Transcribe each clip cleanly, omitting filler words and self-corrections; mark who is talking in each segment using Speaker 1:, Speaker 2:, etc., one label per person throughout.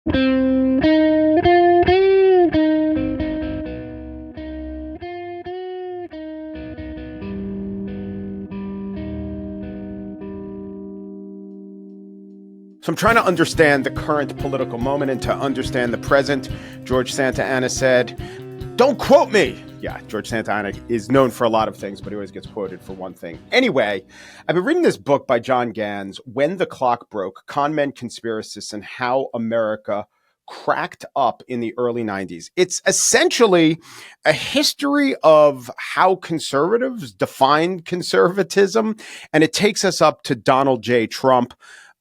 Speaker 1: So I'm trying to understand the current political moment, and to understand the present, George Santa Anna said, "Don't quote me." Yeah, George Santa Anna is known for a lot of things, but he always gets quoted for one thing. Anyway, I've been reading this book by John Ganz, When the Clock Broke, Con Men, Conspiracists, and How America Cracked Up in the Early 90s. It's essentially a history of how conservatives defined conservatism, and it takes us up to Donald J. Trump.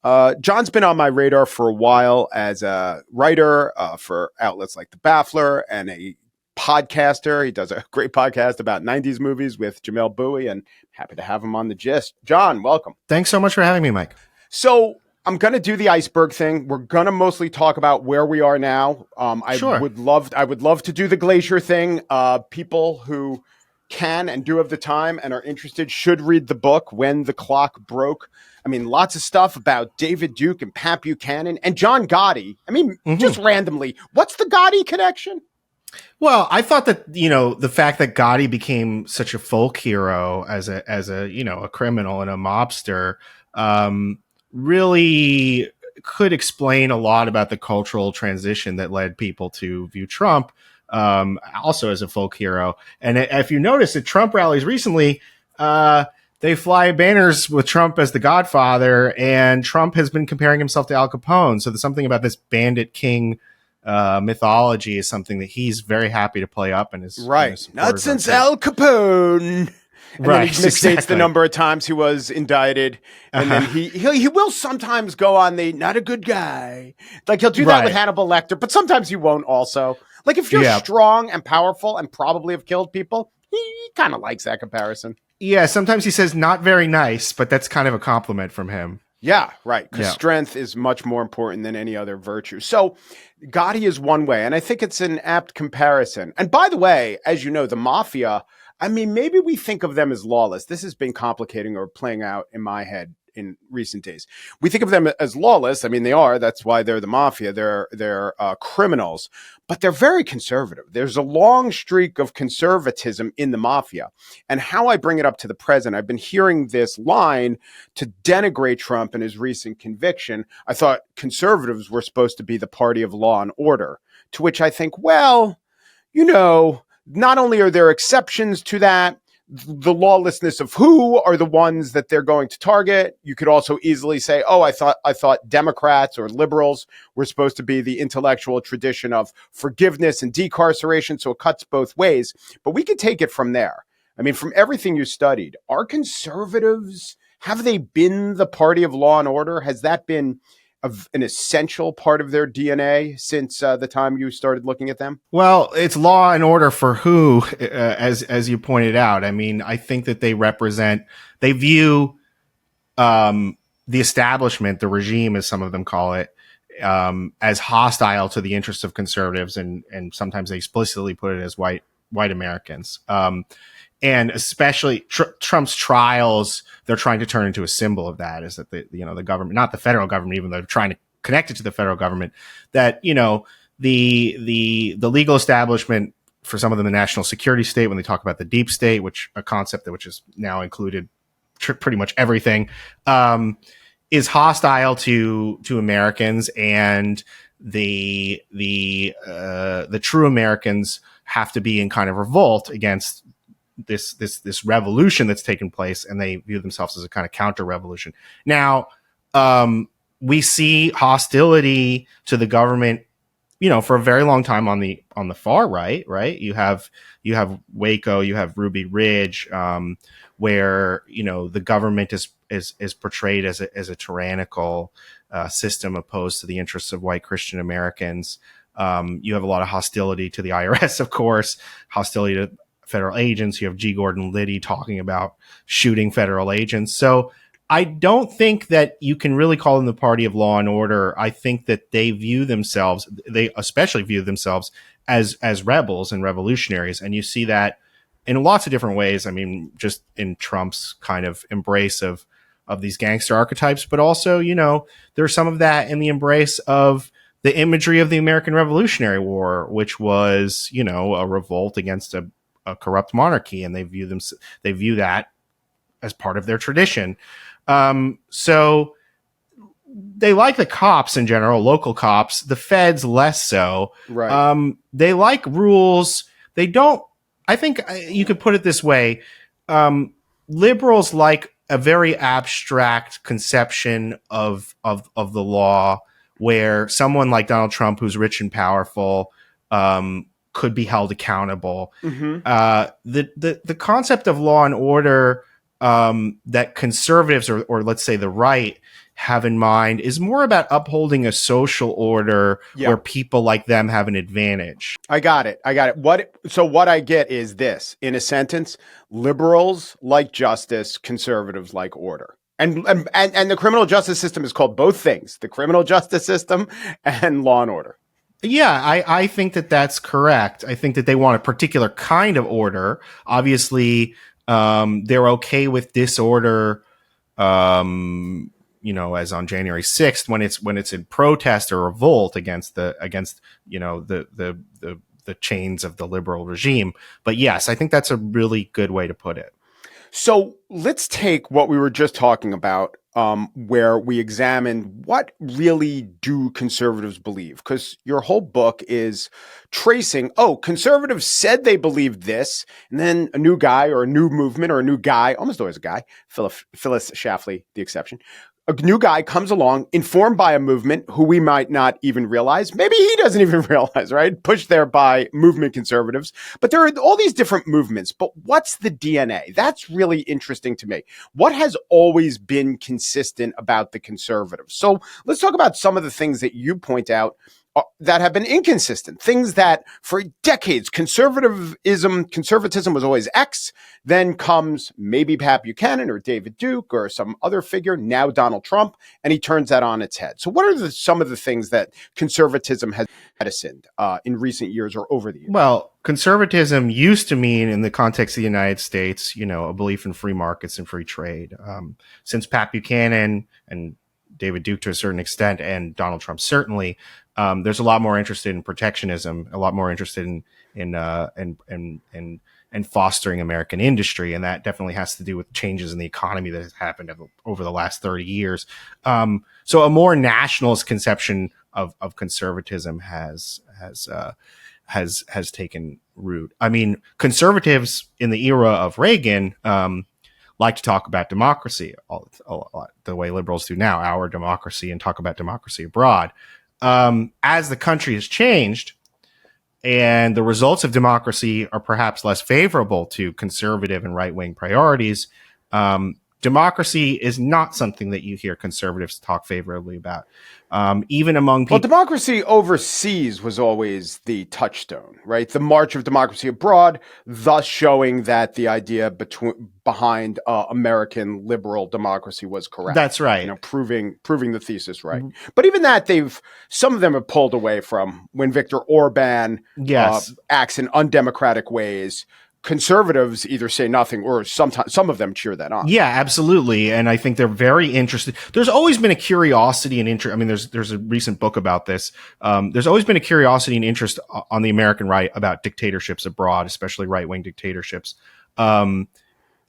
Speaker 1: John's been on my radar for a while as a writer for outlets like The Baffler and a podcaster. He does a great podcast about 90s movies with Jamel Bowie, and happy to have him on The Gist. John, welcome.
Speaker 2: Thanks so much for having me, Mike.
Speaker 1: So I'm going to do the iceberg thing. We're going to mostly talk about where we are now.
Speaker 2: Sure.
Speaker 1: I would love to do the glacier thing. People who can and do have the time and are interested should read the book, When the Clock Broke. I mean, lots of stuff about David Duke and Pat Buchanan and John Gotti. I mean, just randomly, what's the Gotti connection?
Speaker 2: Well, I thought that, the fact that Gotti became such a folk hero as a a criminal and a mobster, really could explain a lot about the cultural transition that led people to view Trump also as a folk hero. And if you notice at Trump rallies recently, they fly banners with Trump as the Godfather, and Trump has been comparing himself to Al Capone. So there's something about this bandit king mythology is something that he's very happy to play up and is
Speaker 1: right. Not since Al Capone. And
Speaker 2: right,
Speaker 1: then he misstates the number of times he was indicted, and then he will sometimes go on the not a good guy. Like he'll do that with Hannibal Lecter, but sometimes he won't also. Like if you're strong and powerful and probably have killed people, he kind of likes that comparison.
Speaker 2: Yeah, sometimes he says not very nice, but that's kind of a compliment from him.
Speaker 1: Yeah, right. Because strength is much more important than any other virtue. So Gotti is one way, and I think it's an apt comparison. And by the way, as you know, the mafia, I mean, maybe we think of them as lawless. This has been complicating or playing out in my head in recent days. We think of them as lawless. I mean, they are. That's why they're the mafia. They're criminals, but they're very conservative. There's a long streak of conservatism in the mafia. And how I bring it up to the present, I've been hearing this line to denigrate Trump and his recent conviction. I thought conservatives were supposed to be the party of law and order, to which I think, well, not only are there exceptions to that, the lawlessness of who are the ones that they're going to target. You could also easily say, oh, I thought Democrats or liberals were supposed to be the intellectual tradition of forgiveness and decarceration. So it cuts both ways, but we could take it from there. I mean, from everything you studied, are conservatives, have they been the party of law and order? Has that been an essential part of their DNA since the time you started looking at them?
Speaker 2: Well, it's law and order for who, as you pointed out. I mean, I think that they view the establishment, the regime, as some of them call it, as hostile to the interests of conservatives, and sometimes they explicitly put it as white Americans. And especially Trump's trials, they're trying to turn into a symbol of that, is that the government, not the federal government, even though they're trying to connect it to the federal government, that, the legal establishment, for some of them, the national security state, when they talk about the deep state, which a concept which is now included pretty much everything, is hostile to Americans, and the true Americans have to be in kind of revolt against this revolution that's taken place, and they view themselves as a kind of counter revolution. Now, we see hostility to the government, for a very long time on the far right. You have Waco, you have Ruby Ridge, where the government is portrayed as a tyrannical system opposed to the interests of white Christian Americans. You have a lot of hostility to the IRS, of course, hostility to federal agents. You have G. Gordon Liddy talking about shooting federal agents. So I don't think that you can really call them the party of law and order. I think that they especially view themselves as rebels and revolutionaries. And you see that in lots of different ways. I mean, just in Trump's kind of embrace of these gangster archetypes, but also, there's some of that in the embrace of the imagery of the American Revolutionary War, which was, a revolt against a corrupt monarchy, and they view that as part of their tradition. So they like the cops in general, local cops, the feds less so.
Speaker 1: Right.
Speaker 2: They like rules. They don't, I think you could put it this way. Liberals like a very abstract conception of the law, where someone like Donald Trump, who's rich and powerful, could be held accountable.
Speaker 1: Mm-hmm.
Speaker 2: The concept of law and order that conservatives or let's say the right have in mind is more about upholding a social order where people like them have an advantage.
Speaker 1: I got it. What I get is this, in a sentence: liberals like justice, conservatives like order. And the criminal justice system is called both things: the criminal justice system and law and order.
Speaker 2: Yeah, I think that that's correct. I think that they want a particular kind of order. Obviously, they're okay with disorder, as on January 6th, when it's in protest or revolt against the chains of the liberal regime. But yes, I think that's a really good way to put it.
Speaker 1: So let's take what we were just talking about, where we examine what really do conservatives believe, because your whole book is tracing, conservatives said they believed this, and then a new guy or a new movement or a new guy, almost always a guy, Phyllis Schlafly, the exception, a new guy comes along, informed by a movement who we might not even realize. Maybe he doesn't even realize, right? Pushed there by movement conservatives. But there are all these different movements. But what's the DNA? That's really interesting to me. What has always been consistent about the conservatives? So let's talk about some of the things that you point out that have been inconsistent, things that for decades, conservatism was always X, then comes maybe Pat Buchanan or David Duke or some other figure, now Donald Trump, and he turns that on its head. So what are some of the things that conservatism has jettisoned in recent years or over the years?
Speaker 2: Well, conservatism used to mean, in the context of the United States, a belief in free markets and free trade. Since Pat Buchanan and David Duke to a certain extent, and Donald Trump certainly, there's a lot more interested in protectionism, a lot more interested in fostering American industry, and that definitely has to do with changes in the economy that has happened over the last 30 years. So a more nationalist conception of conservatism has taken root. I mean, conservatives in the era of Reagan like to talk about democracy a lot, the way liberals do now, our democracy, and talk about democracy abroad. As the country has changed and the results of democracy are perhaps less favorable to conservative and right-wing priorities, democracy is not something that you hear conservatives talk favorably about. Even among people.
Speaker 1: Well, democracy overseas was always the touchstone, right? The march of democracy abroad, thus showing that the idea behind American liberal democracy was correct.
Speaker 2: That's right.
Speaker 1: Proving the thesis right. Mm-hmm. But even that, some of them have pulled away from when Viktor Orban acts in undemocratic ways. Conservatives either say nothing or sometimes some of them cheer that on.
Speaker 2: Yeah, absolutely. And I think they're very interested. There's always been a curiosity and interest. I mean, there's a recent book about this. There's always been a curiosity and interest on the American right about dictatorships abroad, especially right-wing dictatorships.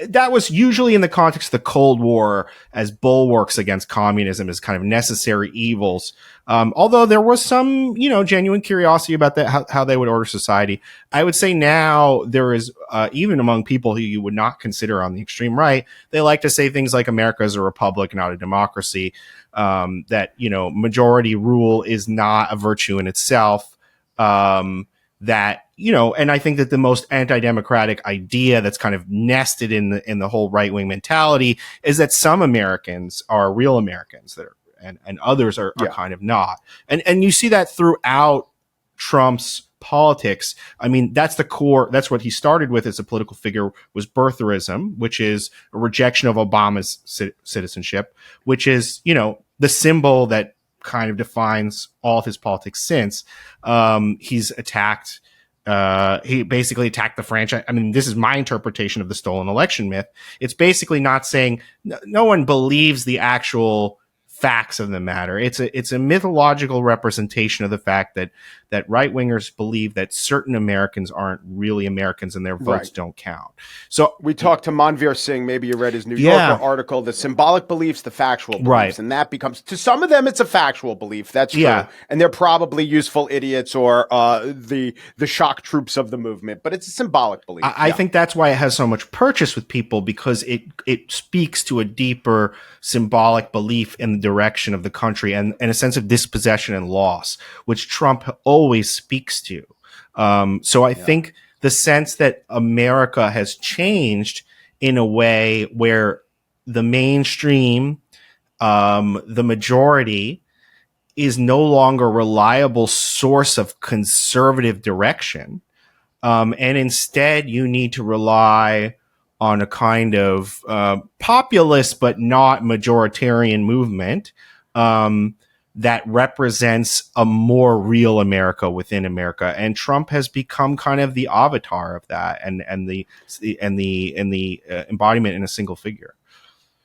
Speaker 2: That was usually in the context of the Cold War as bulwarks against communism, as kind of necessary evils. Although there was some, genuine curiosity about that, how they would order society. I would say now there is, even among people who you would not consider on the extreme right, they like to say things like America is a republic, not a democracy, that, majority rule is not a virtue in itself, that, and I think that the most anti-democratic idea that's kind of nested in the whole right-wing mentality is that some Americans are real Americans and others are kind of not. And you see that throughout Trump's politics. I mean, that's the core. That's what he started with as a political figure, was birtherism, which is a rejection of Obama's citizenship, which is, the symbol that kind of defines all of his politics since. He's attacked. He basically attacked the franchise. I mean, this is my interpretation of the stolen election myth. It's basically not saying no one believes the actual facts of the matter. It's a mythological representation of the fact that right wingers believe that certain Americans aren't really Americans and their votes don't count. So
Speaker 1: we talked to Manveer Singh. Maybe you read his New Yorker article, the symbolic beliefs, the factual beliefs, and that becomes, to some of them, it's a factual belief. That's true, and they're probably useful idiots or the shock troops of the movement, but it's a symbolic belief.
Speaker 2: I think that's why it has so much purchase with people, because it speaks to a deeper symbolic belief in the direction of the country and a sense of dispossession and loss, which Trump always speaks to. So I think the sense that America has changed in a way where the mainstream, the majority, is no longer a reliable source of conservative direction. And instead, you need to rely on a kind of populist but not majoritarian movement that represents a more real America within America. And Trump has become kind of the avatar of that and the embodiment in a single figure.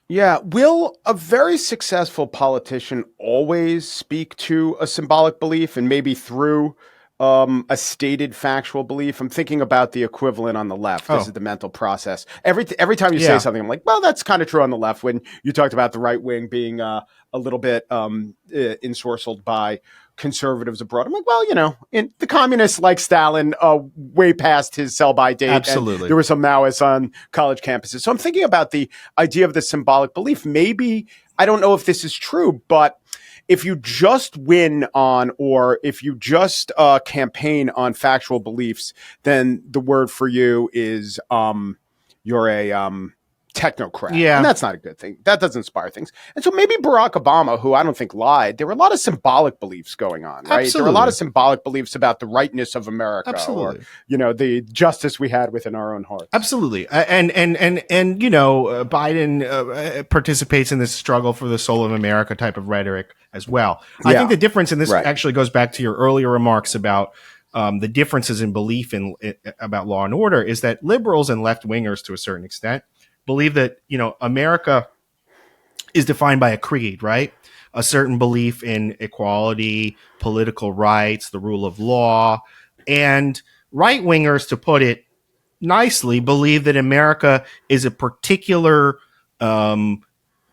Speaker 1: Yeah. Will a very successful politician always speak to a symbolic belief and maybe through a stated factual belief? I'm thinking about the equivalent on the left. This is the mental process. Every time you say something, I'm like, well, that's kind of true on the left. When you talked about the right wing being a little bit ensorcelled by conservatives abroad, I'm like, well, the communists like Stalin way past his sell-by date.
Speaker 2: Absolutely.
Speaker 1: There were some Maoists on college campuses. So I'm thinking about the idea of the symbolic belief. Maybe, I don't know if this is true, but if you just win on, or if you just campaign on factual beliefs, then the word for you is you're a technocrat.
Speaker 2: Yeah.
Speaker 1: And that's not a good thing. That doesn't inspire things. And so maybe Barack Obama, who I don't think lied, there were a lot of symbolic beliefs going on, right?
Speaker 2: Absolutely.
Speaker 1: There were a lot of symbolic beliefs about the rightness of America.
Speaker 2: Absolutely.
Speaker 1: Or, the justice we had within our own hearts.
Speaker 2: Absolutely. And Biden participates in this struggle for the soul of America type of rhetoric as well. I think the difference in this actually goes back to your earlier remarks about the differences in belief about law and order, is that liberals and left wingers to a certain extent believe that, America is defined by a creed, right? A certain belief in equality, political rights, the rule of law. And right wingers, to put it nicely, believe that America is a particular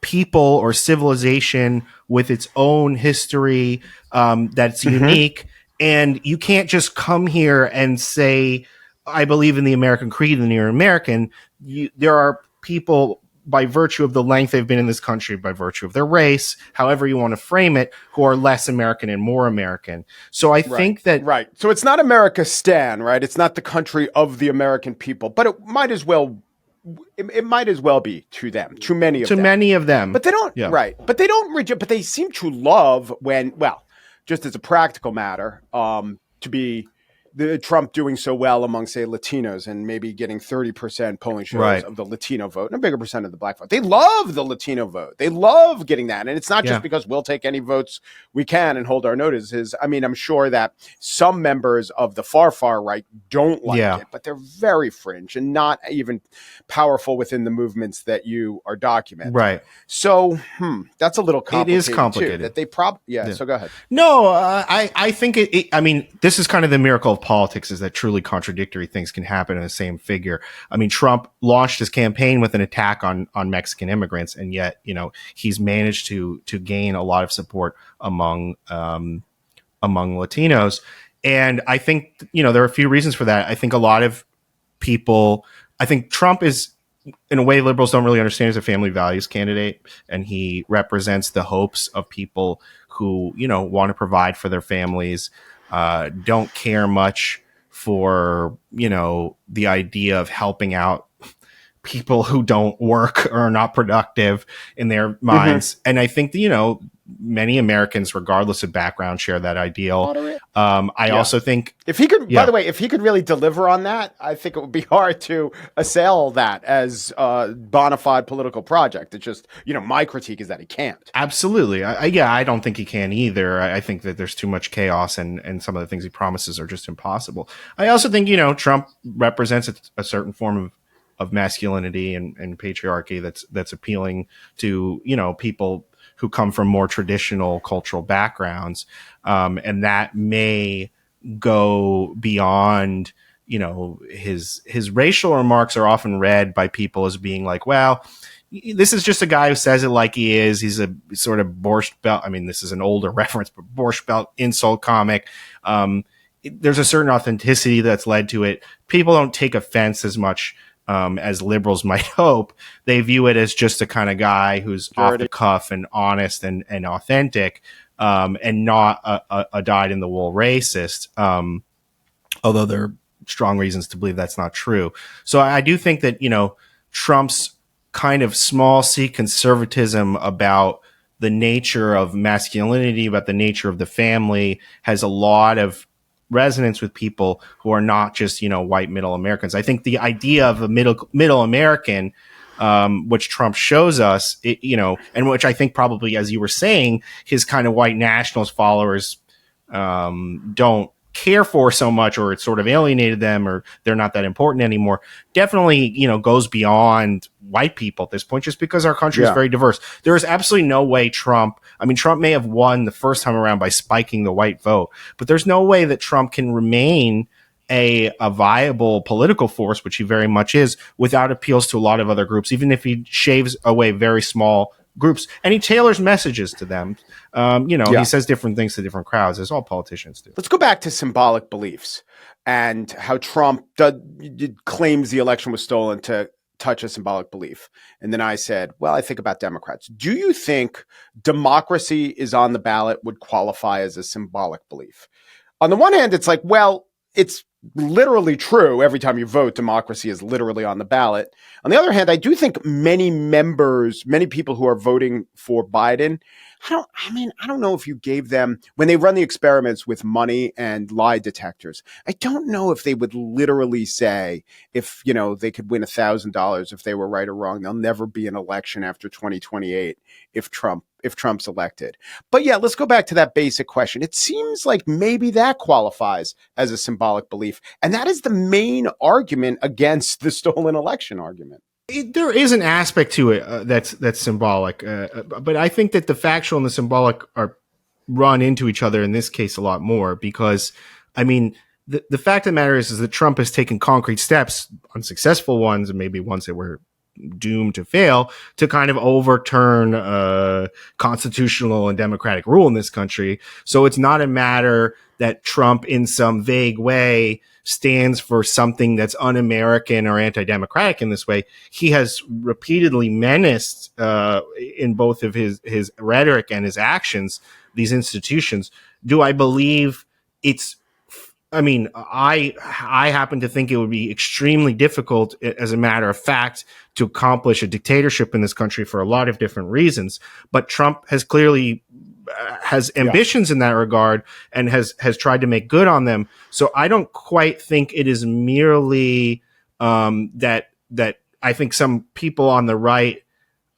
Speaker 2: people or civilization with its own history that's unique. And you can't just come here and say, I believe in the American creed and you're American. There are people, by virtue of the length they've been in this country, by virtue of their race, however you want to frame it, who are less American and more American. So I think that...
Speaker 1: Right. So it's not America Stan, right? It's not the country of the American people, but it might as well... It might as well be to them, to many of them. But they don't, right. But they don't, but they seem to love when, well, just as a practical matter, to be Trump doing so well among, say, Latinos and maybe getting 30% polling shares of the Latino vote and a bigger percent of the black vote. They love the Latino vote. They love getting that. And it's not just because we'll take any votes we can and hold our notices. I mean, I'm sure that some members of the far right don't like it, but they're very fringe and not even powerful within the movements that you are documenting.
Speaker 2: Right.
Speaker 1: So that's a little complicated.
Speaker 2: It is complicated.
Speaker 1: Too, that they so go ahead.
Speaker 2: No, I think I mean, this is kind of the miracle of politics, is that truly contradictory things can happen in the same figure. I mean, Trump launched his campaign with an attack on Mexican immigrants, and yet, he's managed to gain a lot of support among Latinos. And I think, there are a few reasons for that. I think a lot of people, I think Trump is, in a way, liberals don't really understand, as a family values candidate, and he represents the hopes of people who, want to provide for their families, don't care much for, the idea of helping out people who don't work or are not productive in their minds. And I think that, many Americans, regardless of background, share that ideal. I also think
Speaker 1: if he could, by the way, if he could really deliver on that, I think it would be hard to assail that as a bona fide political project. It's just, my critique is that he can't.
Speaker 2: Absolutely. I don't think he can either. I think that there's too much chaos and some of the things he promises are just impossible. I also think, Trump represents a certain form of masculinity and patriarchy that's appealing to, people who come from more traditional cultural backgrounds. And that may go beyond, his racial remarks are often read by people as being like, well, this is just a guy who says it like he is. He's a sort of Borscht Belt. I mean, this is an older reference, but Borscht Belt insult comic. There's a certain authenticity that's led to it. People don't take offense as much as liberals might hope. They view it as just a kind of guy who's off the cuff and honest and authentic, and not a dyed-in-the-wool racist, although there are strong reasons to believe that's not true. So I do think that, Trump's kind of small c conservatism about the nature of masculinity, about the nature of the family, has a lot of resonance with people who are not just, white middle Americans. I think the idea of a middle American, which Trump shows us, and which I think probably, as you were saying, his kind of white nationalist followers don't care for so much, or it's sort of alienated them, or they're not that important anymore, definitely, goes beyond white people at this point, just because our country is very diverse. There is absolutely no way Trump may have won the first time around by spiking the white vote, but there's no way that Trump can remain a viable political force, which he very much is, without appeals to a lot of other groups, even if he shaves away very small groups, and he tailors messages to them. He says different things to different crowds, as all politicians do.
Speaker 1: Let's go back to symbolic beliefs and how Trump claims the election was stolen to touch a symbolic belief. And then I said, well, I think about Democrats. Do you think democracy is on the ballot would qualify as a symbolic belief? On the one hand, it's like, well, it's literally true. Every time you vote, democracy is literally on the ballot. On the other hand, I do think many people who are voting for Biden, I don't know if you gave them, when they run the experiments with money and lie detectors, I don't know if they would literally say, if, they could win $1,000 if they were right or wrong, there'll never be an election after 2028 if Trump's elected. But yeah, let's go back to that basic question. It seems like maybe that qualifies as a symbolic belief. And that is the main argument against the stolen election argument.
Speaker 2: There is an aspect to it that's symbolic, but I think that the factual and the symbolic are run into each other in this case a lot more, because, the fact of the matter is that Trump has taken concrete steps, unsuccessful ones, and maybe ones that were doomed to fail, to kind of overturn constitutional and democratic rule in this country. So it's not a matter that Trump in some vague way stands for something that's un-American or anti-democratic in this way. He has repeatedly menaced in both of his rhetoric and his actions these institutions. Do I believe it's I happen to think it would be extremely difficult, as a matter of fact, to accomplish a dictatorship in this country for a lot of different reasons. But Trump has clearly has ambitions in that regard, and has tried to make good on them. So I don't quite think it is merely that I think some people on the right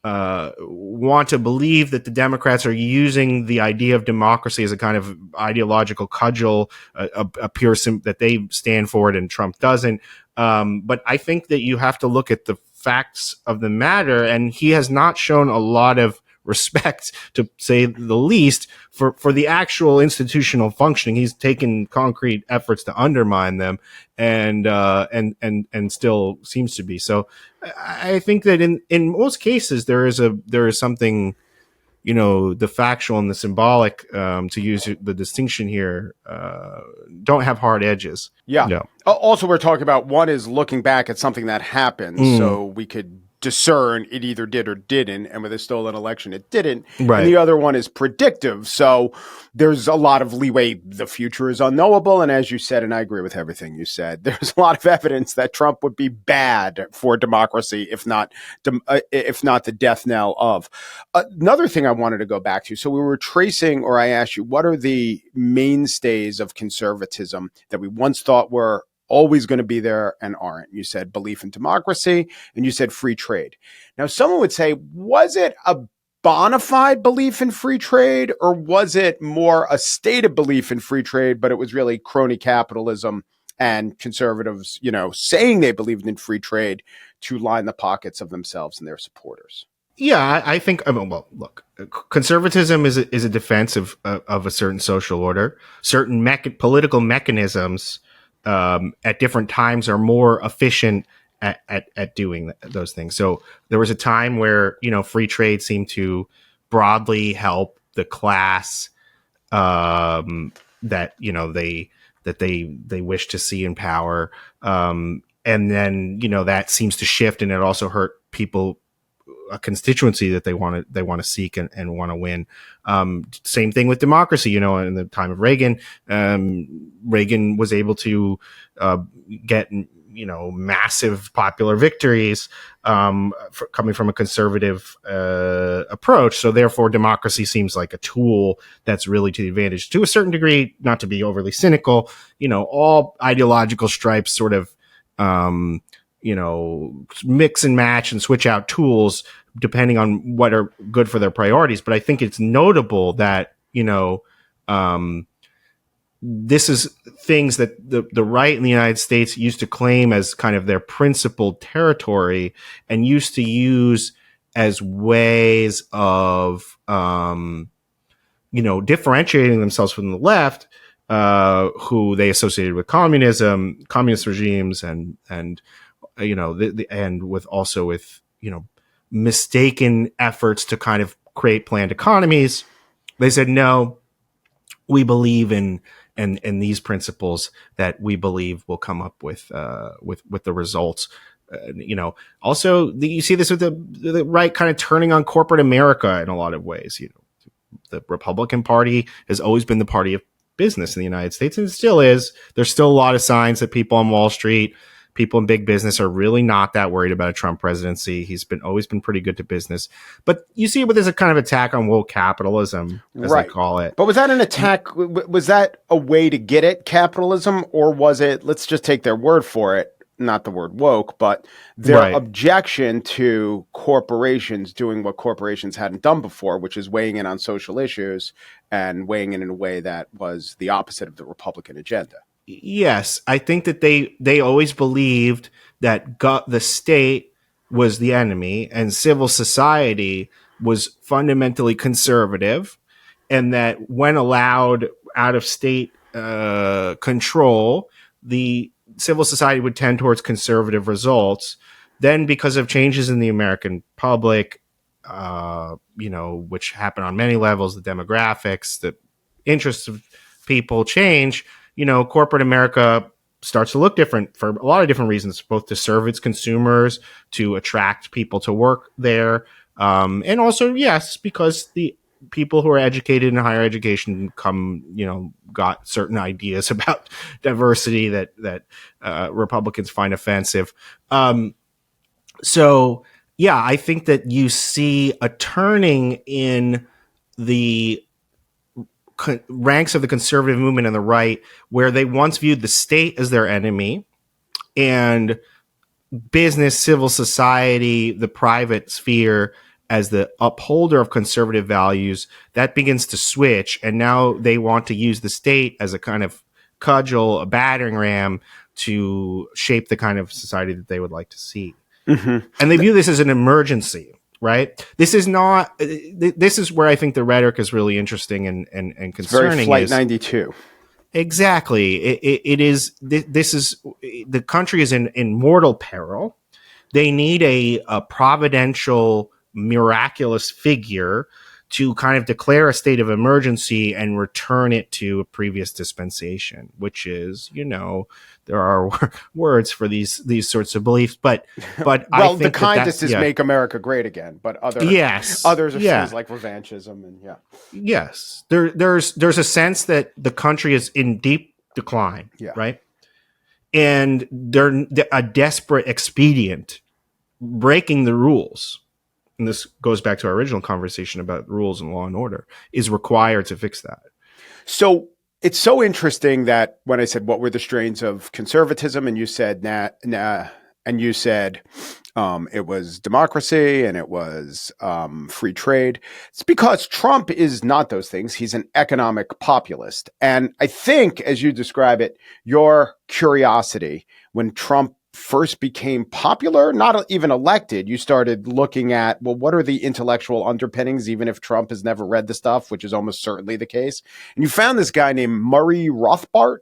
Speaker 2: want to believe that the Democrats are using the idea of democracy as a kind of ideological cudgel, that they stand for it and Trump doesn't. But I think that you have to look at the facts of the matter, and he has not shown a lot of respect, to say the least, for the actual institutional functioning. He's taken concrete efforts to undermine them, and still seems to be. So I think that in most cases there is something, the factual and the symbolic, to use the distinction here, don't have hard edges.
Speaker 1: Yeah. No. Also, we're talking about, one is looking back at something that happened, so we could discern it either did or didn't, and with a stolen election it didn't. Right. And the other one is predictive, so there's a lot of leeway. The future is unknowable, and as you said, and I agree with everything you said, there's a lot of evidence that Trump would be bad for democracy, if not the death knell of. Another thing I wanted to go back to, so we were tracing, or I asked you, what are the mainstays of conservatism that we once thought were always going to be there and aren't? You said belief in democracy, and you said free trade. Now, someone would say, was it a bona fide belief in free trade, or was it more a stated belief in free trade, but it was really crony capitalism and conservatives, saying they believed in free trade to line the pockets of themselves and their supporters?
Speaker 2: Yeah, I think. I mean, well, look, conservatism is a defense of a certain social order. Certain political mechanisms at different times are more efficient at doing those things. So there was a time where free trade seemed to broadly help the class that they wish to see in power, and then that seems to shift, and it also hurt people, a constituency that they want to seek and want to win. Same thing with democracy. In the time of Reagan, Reagan was able to get massive popular victories coming from a conservative approach. So therefore, democracy seems like a tool that's really to the advantage to a certain degree. Not to be overly cynical, all ideological stripes sort of mix and match and switch out tools depending on what are good for their priorities. But I think it's notable that, this is things that the right in the United States used to claim as kind of their principal territory and used to use as ways of, differentiating themselves from the left, who they associated with communist regimes, and and with also with mistaken efforts to kind of create planned economies. They said, no, we believe in these principles that we believe will come up with the results. Also you see this with the right kind of turning on corporate America in a lot of ways. The Republican Party has always been the party of business in the United States, and it still is. There's still a lot of signs that people on Wall Street, people in big business, are really not that worried about a Trump presidency. He's always been pretty good to business. But you see what there's a kind of attack on woke capitalism, as they call it.
Speaker 1: But was that an attack? Was that a way to get at capitalism, or was it, let's just take their word for it, not the word woke, but their objection to corporations doing what corporations hadn't done before, which is weighing in on social issues and weighing in a way that was the opposite of the Republican agenda?
Speaker 2: Yes, I think that they always believed that the state was the enemy and civil society was fundamentally conservative, and that when allowed out of state control, the civil society would tend towards conservative results. Then, because of changes in the American public, which happen on many levels, the demographics, the interests of people change. Corporate America starts to look different for a lot of different reasons, both to serve its consumers, to attract people to work there, and also, yes, because the people who are educated in higher education got certain ideas about diversity that Republicans find offensive. So, yeah, I think that you see a turning in the ranks of the conservative movement on the right, where they once viewed the state as their enemy and business, civil society, the private sphere as the upholder of conservative values. That begins to switch, and now they want to use the state as a kind of cudgel, a battering ram, to shape the kind of society that they would like to see. Mm-hmm. And they view this as an emergency. Right. This is not. This is where I think the rhetoric is really interesting and concerning. It's very
Speaker 1: Flight 92.
Speaker 2: Exactly. It is. This is, the country is in mortal peril. They need a providential, miraculous figure to kind of declare a state of emergency and return it to a previous dispensation, which is, there are words for these sorts of beliefs, but
Speaker 1: well, I think the kindest is make America great again, but others are things like revanchism and
Speaker 2: yes, there's a sense that the country is in deep decline, right, and they're a desperate expedient, breaking the rules. And this goes back to our original conversation about rules and law and order, is required to fix that.
Speaker 1: So it's so interesting that when I said, what were the strains of conservatism? And you said, and you said it was democracy and it was free trade. It's because Trump is not those things. He's an economic populist. And I think, as you describe it, your curiosity when Trump first became popular, not even elected, you started looking at, well, what are the intellectual underpinnings, even if Trump has never read the stuff, which is almost certainly the case. And you found this guy named Murray Rothbard.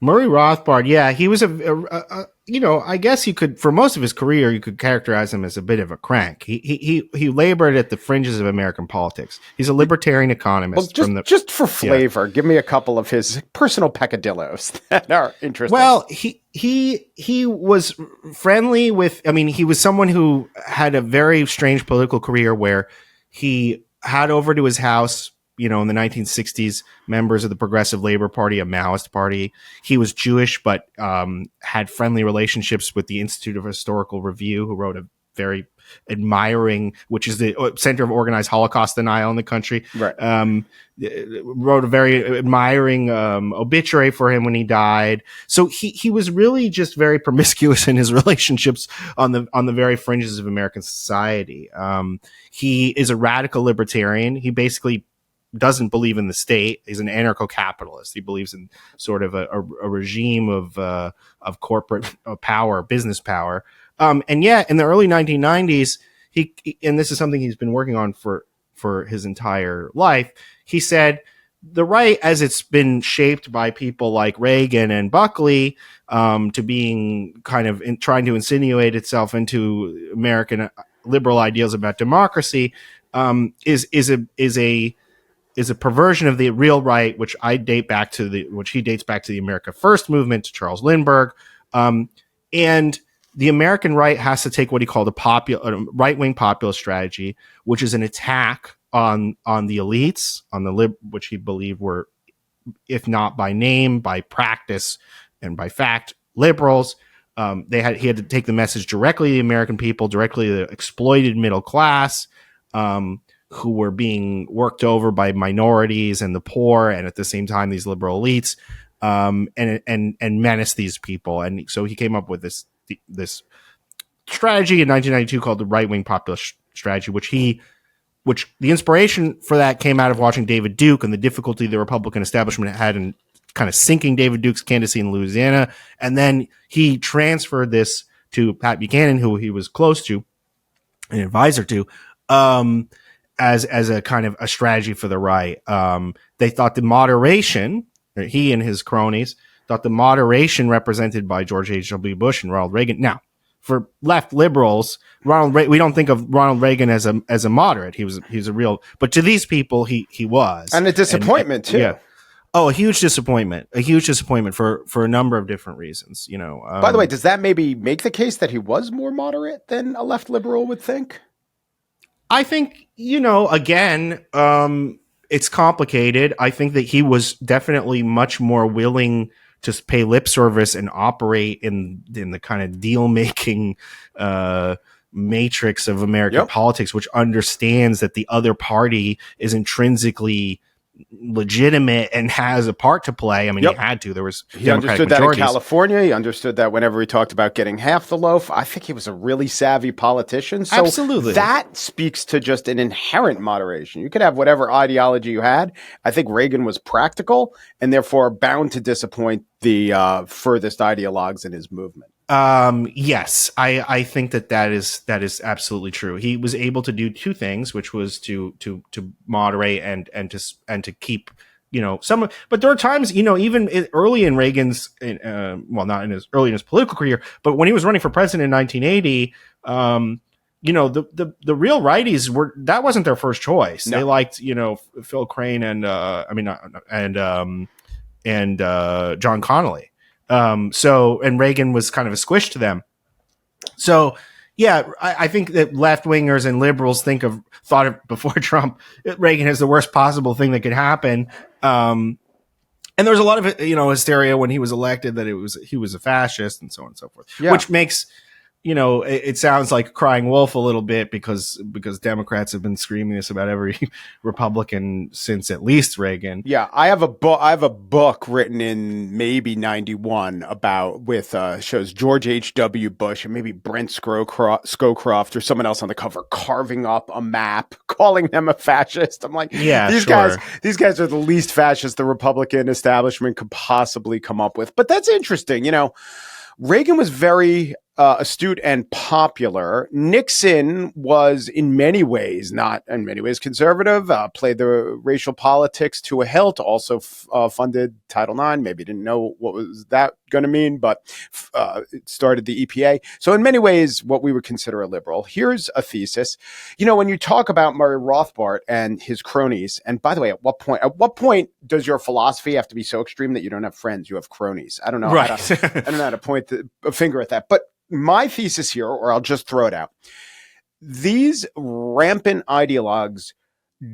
Speaker 2: Murray Rothbard, yeah, he was I guess you could, for most of his career, you could characterize him as a bit of a crank. He labored at the fringes of American politics. He's a libertarian economist.
Speaker 1: Well, just for flavor, give me a couple of his personal peccadillos that are interesting.
Speaker 2: Well, he was friendly with. I mean, he was someone who had a very strange political career where he had over to his house, in the 1960s, members of the Progressive Labor Party, a Maoist party. He was Jewish, but had friendly relationships with the Institute of Historical Review, who wrote a very admiring, which is the center of organized Holocaust denial in the country.
Speaker 1: Right.
Speaker 2: Wrote a very admiring obituary for him when he died. So he was really just very promiscuous in his relationships on the very fringes of American society. He is a radical libertarian. He basically doesn't believe in the state. He's an anarcho-capitalist. He believes in sort of a regime of corporate power, business power. And yet, in the early 1990s, and this is something he's been working on for his entire life, he said the right, as it's been shaped by people like Reagan and Buckley, to being kind of trying to insinuate itself into American liberal ideals about democracy, is a perversion of the real right, which he dates back to the America First movement, to Charles Lindbergh, and the American right has to take what he called a right-wing populist strategy, which is an attack on the elites, which he believed were, if not by name, by practice and by fact, liberals. He had to take the message directly to the American people, directly to the exploited middle class, who were being worked over by minorities and the poor, and at the same time these liberal elites, and menace these people. And so he came up with this strategy in 1992 called the right-wing populist strategy, which the inspiration for that came out of watching David Duke and the difficulty the Republican establishment had in kind of sinking David Duke's candidacy in Louisiana. And then he transferred this to Pat Buchanan, who he was close to, an advisor to, as a kind of a strategy for the right. They thought the moderation, he and his cronies thought the moderation represented by George H.W. Bush and Ronald Reagan. Now, for left liberals, we don't think of Ronald Reagan as a moderate. He was a real, but to these people, he was.
Speaker 1: And a disappointment too.
Speaker 2: Yeah. Oh, a huge disappointment for a number of different reasons,
Speaker 1: By the way, does that maybe make the case that he was more moderate than a left liberal would think?
Speaker 2: I think, again, it's complicated. I think that he was definitely much more willing to pay lip service and operate in the kind of deal-making matrix of American politics, which understands that the other party is intrinsically legitimate and has a part to play. I mean, he had to.
Speaker 1: He understood that in California. He understood that whenever he talked about getting half the loaf. I think he was a really savvy politician. So
Speaker 2: absolutely,
Speaker 1: that speaks to just an inherent moderation. You could have whatever ideology you had. I think Reagan was practical and therefore bound to disappoint the furthest ideologues in his movement.
Speaker 2: Yes, I think that is absolutely true. He was able to do two things, which was to moderate and to keep, some, but there are times, even early in Reagan's, not in his early in his political career, but when he was running for president in 1980, the real righties that wasn't their first choice. No. They liked, Phil Crane and John Connolly. And Reagan was kind of a squish to them. So, yeah, I think that left wingers and liberals thought of before Trump, Reagan is the worst possible thing that could happen. And there was a lot of, hysteria when he was elected that he was a fascist and so on and so forth, which makes, it sounds like crying wolf a little bit because Democrats have been screaming this about every Republican since at least Reagan.
Speaker 1: Yeah, I have a book written in maybe 91 shows George H.W. Bush and maybe Brent Scowcroft or someone else on the cover carving up a map, calling them a fascist. I'm like, these guys are the least fascist the Republican establishment could possibly come up with. But that's interesting, Reagan was very astute and popular. Nixon was in many ways, not in many ways conservative, played the racial politics to a hilt, also funded Title IX. Maybe didn't know what was that going to mean, but it started the EPA. So in many ways, what we would consider a liberal. Here's a thesis. When you talk about Murray Rothbard and his cronies, and by the way, at what point does your philosophy have to be so extreme that you don't have friends, you have cronies? I don't know.
Speaker 2: Right.
Speaker 1: I don't know how to point a finger at that. But my thesis here, or I'll just throw it out. These rampant ideologues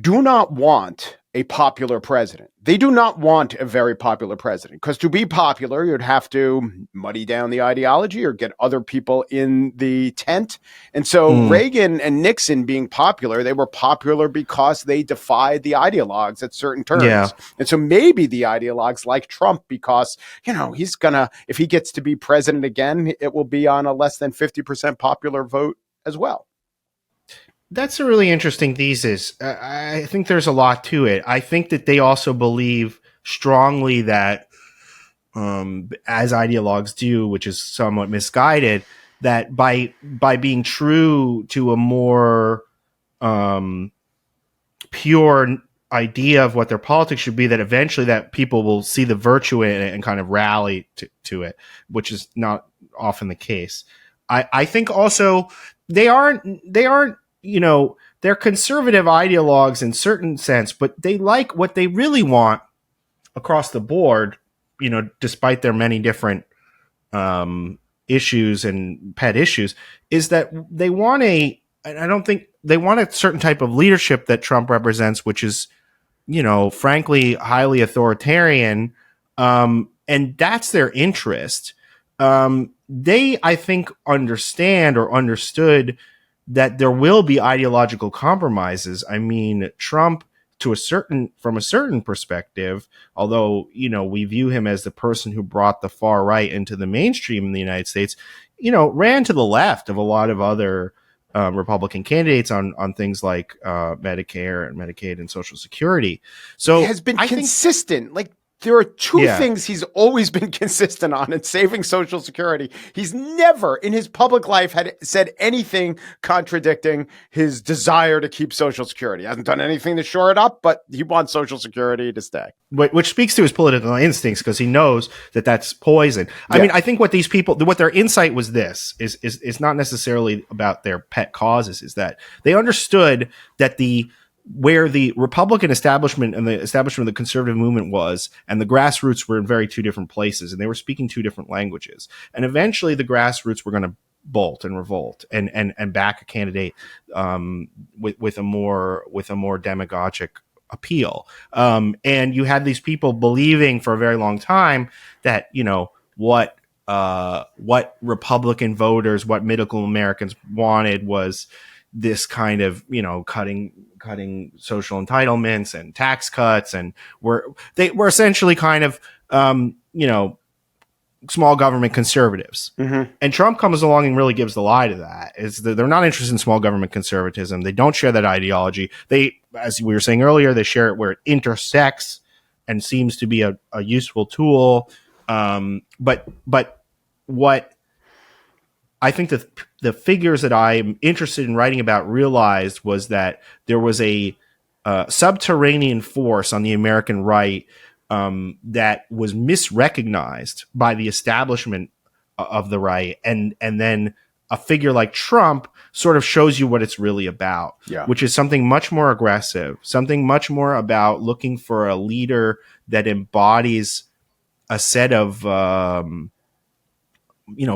Speaker 1: do not want a popular president. They do not want a very popular president, because to be popular, you'd have to muddy down the ideology or get other people in the tent. And so Reagan and Nixon being popular, they were popular because they defied the ideologues at certain terms.
Speaker 2: Yeah.
Speaker 1: And so maybe the ideologues like Trump, because, he's gonna, if he gets to be president again, it will be on a less than 50% popular vote as well.
Speaker 2: That's a really interesting thesis. I think there's a lot to it. I think that they also believe strongly that, as ideologues do, which is somewhat misguided, that by being true to a more pure idea of what their politics should be, that eventually that people will see the virtue in it and kind of rally to it, which is not often the case. I think also they aren't they're conservative ideologues in certain sense, but they like what they really want across the board, despite their many different issues and pet issues, is that they want they want a certain type of leadership that Trump represents, which is, frankly, highly authoritarian. And that's their interest. They, I think, understand or understood that there will be ideological compromises. I mean, Trump, from a certain perspective, although, we view him as the person who brought the far right into the mainstream in the United States, ran to the left of a lot of other Republican candidates on things like Medicare and Medicaid and Social Security. So
Speaker 1: he has been consistent. There are two things he's always been consistent on, and saving Social Security. He's never in his public life had said anything contradicting his desire to keep Social Security. He hasn't done anything to shore it up, but he wants Social Security to stay.
Speaker 2: Which speaks to his political instincts, because he knows that that's poison. Yeah. I mean, I think what these people, what their insight was this, is not necessarily about their pet causes, is that they understood that where the Republican establishment and the establishment of the conservative movement was, and the grassroots were in very two different places, and they were speaking two different languages. And eventually the grassroots were going to bolt and revolt and back a candidate with a more demagogic appeal. And you had these people believing for a very long time that, what Republican voters, what middle Americans wanted was this kind of, cutting social entitlements and tax cuts, and they were essentially kind of, small government conservatives. Mm-hmm. And Trump comes along and really gives the lie to that. They're not interested in small government conservatism. They don't share that ideology. They, as we were saying earlier, they share it where it intersects and seems to be a useful tool. But what I think that the figures that I'm interested in writing about realized was that there was a subterranean force on the American right that was misrecognized by the establishment of the right, and then a figure like Trump sort of shows you what it's really about, which is something much more aggressive, something much more about looking for a leader that embodies a set of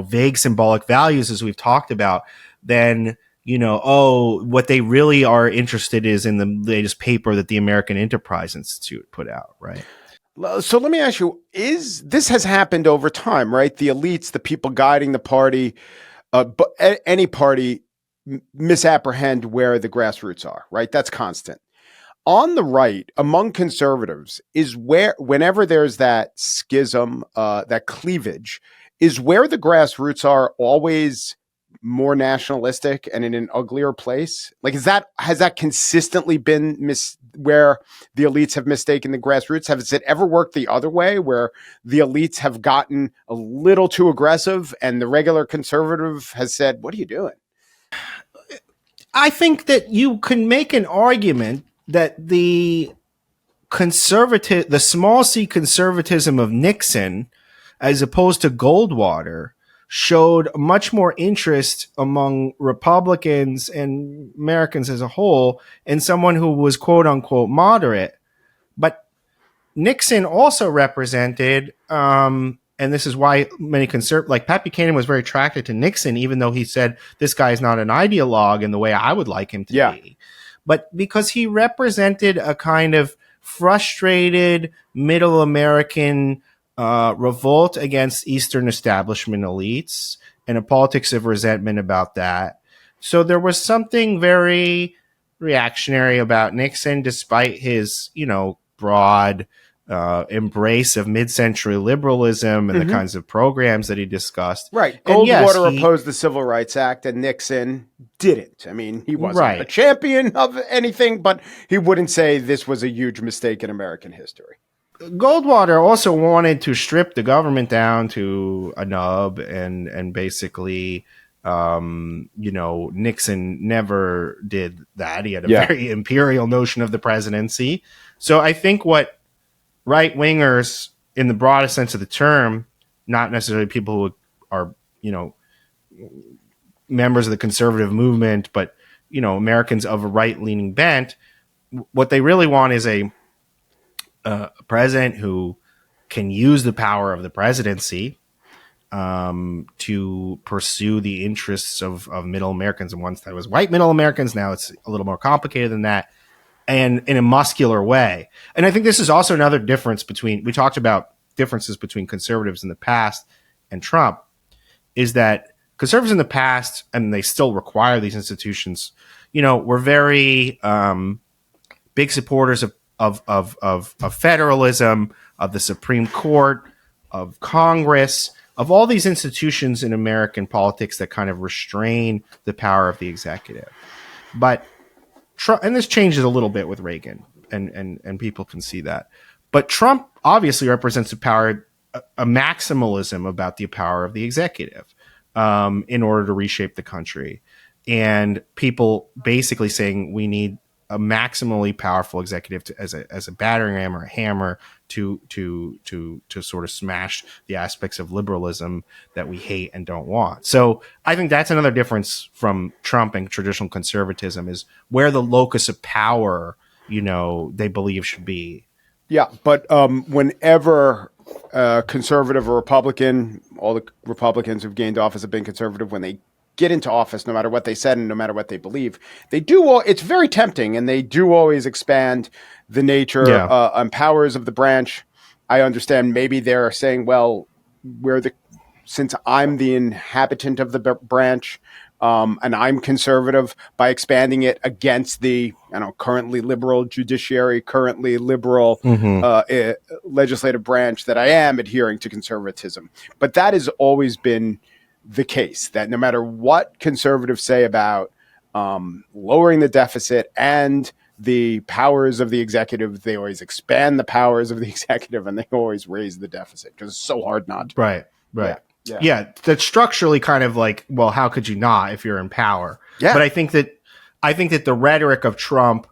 Speaker 2: vague symbolic values, as we've talked about, then, what they really are interested is in the latest paper that the American Enterprise Institute put out, right?
Speaker 1: So let me ask you, this has happened over time, right? The elites, the people guiding the party, but any party misapprehend where the grassroots are, right? That's constant. On the right, among conservatives, is whenever there's that schism, that cleavage, is where the grassroots are always more nationalistic and in an uglier place? Like, has that consistently been where the elites have mistaken the grassroots? Has it ever worked the other way, where the elites have gotten a little too aggressive and the regular conservative has said, "What are you doing?"
Speaker 2: I think that you can make an argument that the small c conservatism of Nixon, as opposed to Goldwater, showed much more interest among Republicans and Americans as a whole in someone who was quote unquote moderate. But Nixon also represented, and this is why many like Pat Buchanan was very attracted to Nixon, even though he said this guy is not an ideologue in the way I would like him to be. But because he represented a kind of frustrated middle American revolt against Eastern establishment elites and a politics of resentment about that. So there was something very reactionary about Nixon, despite his, broad embrace of mid-century liberalism and the kinds of programs that he discussed.
Speaker 1: Right. Goldwater opposed the Civil Rights Act and Nixon didn't. I mean, he wasn't a champion of anything, but he wouldn't say this was a huge mistake in American history.
Speaker 2: Goldwater also wanted to strip the government down to a nub and basically, Nixon never did that. He had a very imperial notion of the presidency. So I think what right-wingers, in the broadest sense of the term, not necessarily people who are, members of the conservative movement, but, Americans of a right-leaning bent, what they really want is a president who can use the power of the presidency to pursue the interests of middle Americans. And once that was white middle Americans, now it's a little more complicated than that, and in a muscular way. And I think this is also another difference we talked about differences between conservatives in the past and Trump, is that conservatives in the past, and they still require these institutions, were very big supporters of federalism, of the Supreme Court, of Congress, of all these institutions in American politics that kind of restrain the power of the executive. But Trump, and this changes a little bit with Reagan, and people can see that. But Trump obviously represents a maximalism about the power of the executive in order to reshape the country. And people basically saying we need a maximally powerful executive as a battering ram or a hammer to sort of smash the aspects of liberalism that we hate and don't want. So I think that's another difference from Trump and traditional conservatism, is where the locus of power, they believe should be.
Speaker 1: Yeah, but whenever conservative or Republican, all the Republicans who've gained office have been conservative, when they get into office, no matter what they said and no matter what they believe, they do. It's very tempting, and they do always expand the nature and powers of the branch. I understand maybe they're saying, well, since I'm the inhabitant of the branch, and I'm conservative, by expanding it against the currently liberal judiciary, currently liberal legislative branch, that I am adhering to conservatism. But that has always been the case, that no matter what conservatives say about lowering the deficit and the powers of the executive, they always expand the powers of the executive, and they always raise the deficit because it's so hard not to.
Speaker 2: Right. Yeah, that's structurally kind of like, well, how could you not if you're in power? Yeah. But I think that the rhetoric of Trump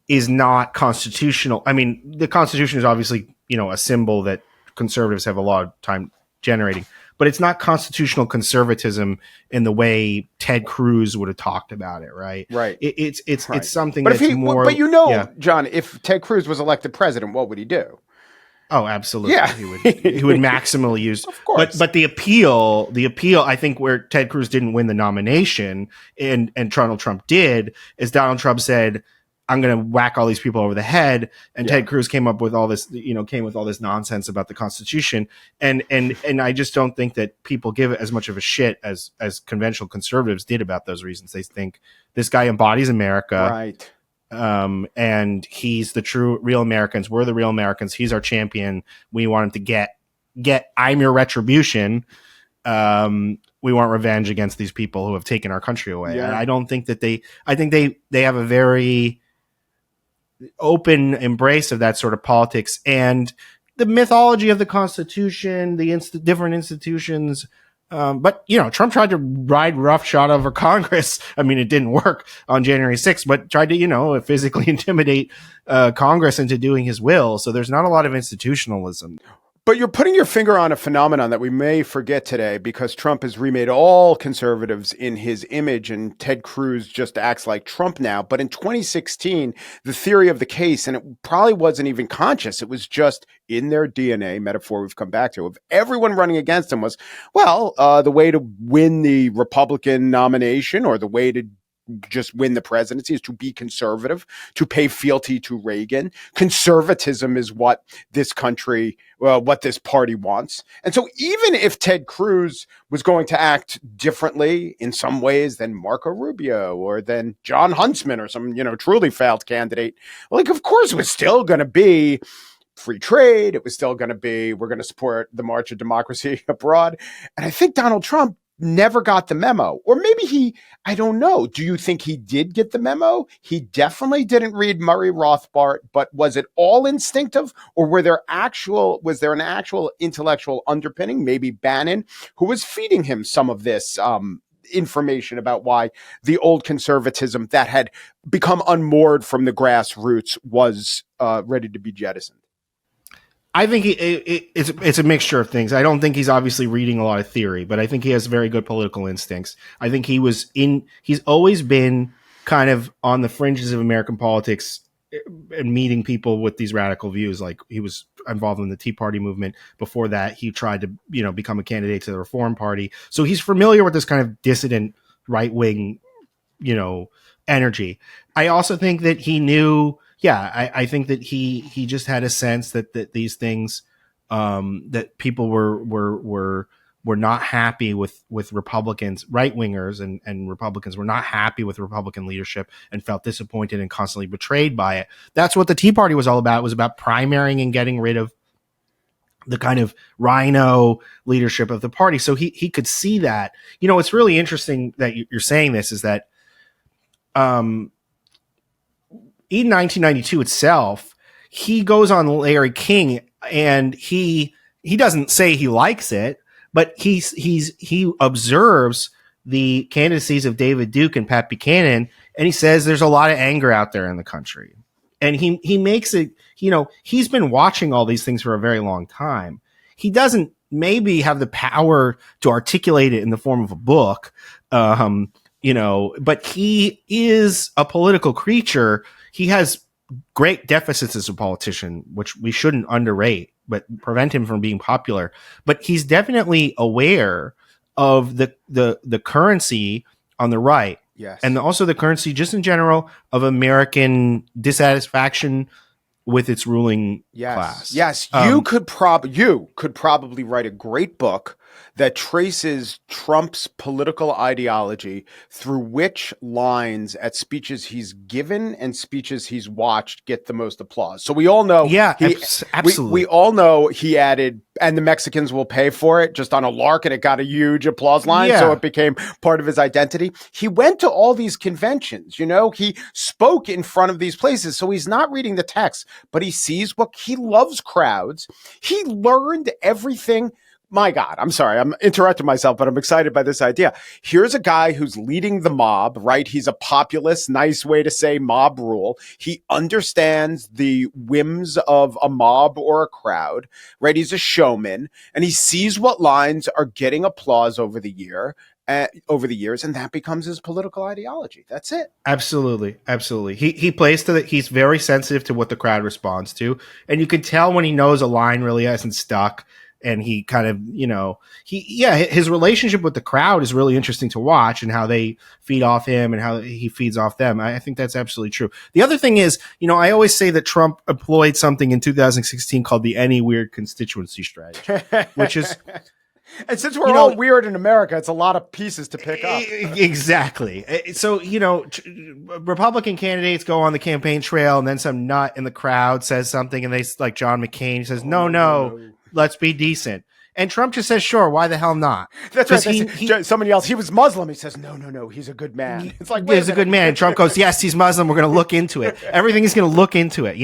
Speaker 2: is not constitutional. I mean, the Constitution is obviously, a symbol that conservatives have a lot of time generating, but it's not constitutional conservatism in the way Ted Cruz would have talked about it, right?
Speaker 1: Right.
Speaker 2: It's something
Speaker 1: but
Speaker 2: that's more.
Speaker 1: But John, if Ted Cruz was elected president, what would he do?
Speaker 2: Oh, absolutely.
Speaker 1: Yeah.
Speaker 2: He would maximally use.
Speaker 1: Of course.
Speaker 2: But the appeal, I think, where Ted Cruz didn't win the nomination and Donald Trump did, is Donald Trump said, I'm going to whack all these people over the head. And Ted Cruz came with all this nonsense about the Constitution. And I just don't think that people give it as much of a shit as conventional conservatives did about those reasons. They think this guy embodies America.
Speaker 1: Right.
Speaker 2: And he's the real Americans. We're the real Americans. He's our champion. We want him to get I'm your retribution, want revenge against these people who have taken our country away.
Speaker 1: Yeah.
Speaker 2: I don't think that I think they have a very open embrace of that sort of politics and the mythology of the Constitution, the different institutions. But, Trump tried to ride roughshod over Congress. I mean, it didn't work on January 6th, but tried to, physically intimidate Congress into doing his will. So there's not a lot of institutionalism.
Speaker 1: But you're putting your finger on a phenomenon that we may forget today because Trump has remade all conservatives in his image and Ted Cruz just acts like Trump now. But in 2016, the theory of the case, and it probably wasn't even conscious, it was just in their DNA, metaphor we've come back to, of everyone running against him was, the way to win the Republican nomination or the way to just win the presidency is to be conservative, to pay fealty to Reagan. Conservatism is what this country, what this party wants. And so even if Ted Cruz was going to act differently in some ways than Marco Rubio or than John Huntsman or some, truly failed candidate, of course it was still going to be free trade. It was still going to be, we're going to support the march of democracy abroad. And I think Donald Trump never got the memo. Or maybe I don't know. Do you think he did get the memo? He definitely didn't read Murray Rothbard, but was it all instinctive or was there an actual intellectual underpinning? Maybe Bannon, who was feeding him some of this information about why the old conservatism that had become unmoored from the grassroots was ready to be jettisoned.
Speaker 2: I think it's a mixture of things. I don't think he's obviously reading a lot of theory, but I think he has very good political instincts. I think he's always been kind of on the fringes of American politics and meeting people with these radical views. Like he was involved in the Tea Party movement. Before that, he tried to, become a candidate to the Reform Party. So he's familiar with this kind of dissident right-wing, energy. I also think that he knew, I think that he just had a sense that these things, that people were not happy with Republicans, right wingers and Republicans were not happy with Republican leadership and felt disappointed and constantly betrayed by it. That's what the Tea Party was all about. It was about primarying and getting rid of the kind of rhino leadership of the party. So he could see that. It's really interesting that you're saying this is that, in 1992 itself, he goes on Larry King and he doesn't say he likes it, but he observes the candidacies of David Duke and Pat Buchanan, and he says there's a lot of anger out there in the country. And he makes it, he's been watching all these things for a very long time. He doesn't maybe have the power to articulate it in the form of a book, but he is a political creature. He has great deficits as a politician, which we shouldn't underrate, but prevent him from being popular. But he's definitely aware of the currency on the right.
Speaker 1: Yes.
Speaker 2: And also the currency just in general of American dissatisfaction with its ruling class.
Speaker 1: Yes. You could probably write a great book that traces Trump's political ideology through which lines at speeches he's given and speeches he's watched get the most applause. So we all know,
Speaker 2: absolutely.
Speaker 1: We all know he added, and the Mexicans will pay for it, just on a lark, and it got a huge applause line. So it became part of his identity. He went to all these conventions, he spoke in front of these places. So he's not reading the text, but he sees he loves crowds. He learned everything. My God, I'm sorry, I'm interrupting myself, but I'm excited by this idea. Here's a guy who's leading the mob, right? He's a populist, nice way to say mob rule. He understands the whims of a mob or a crowd, right? He's a showman, and he sees what lines are getting applause over the years, and that becomes his political ideology. That's it.
Speaker 2: Absolutely. He plays to that. He's very sensitive to what the crowd responds to, and you can tell when he knows a line really hasn't stuck. And he kind of, his relationship with the crowd is really interesting to watch, and how they feed off him and how he feeds off them. I think that's absolutely true. The other thing is, I always say that Trump employed something in 2016 called the any weird constituency strategy, which is,
Speaker 1: and since we're all weird in America, it's a lot of pieces to pick up.
Speaker 2: Exactly. So, Republican candidates go on the campaign trail, and then some nut in the crowd says something, and they, like John McCain, says, no. Let's be decent. And Trump just says, sure, why the hell not?
Speaker 1: That's right. Somebody else, he was Muslim. He says, no, he's a good man. It's like,
Speaker 2: he's a good man. And Trump goes, yes, he's Muslim. We're going to look into it. Everything is going to look into it,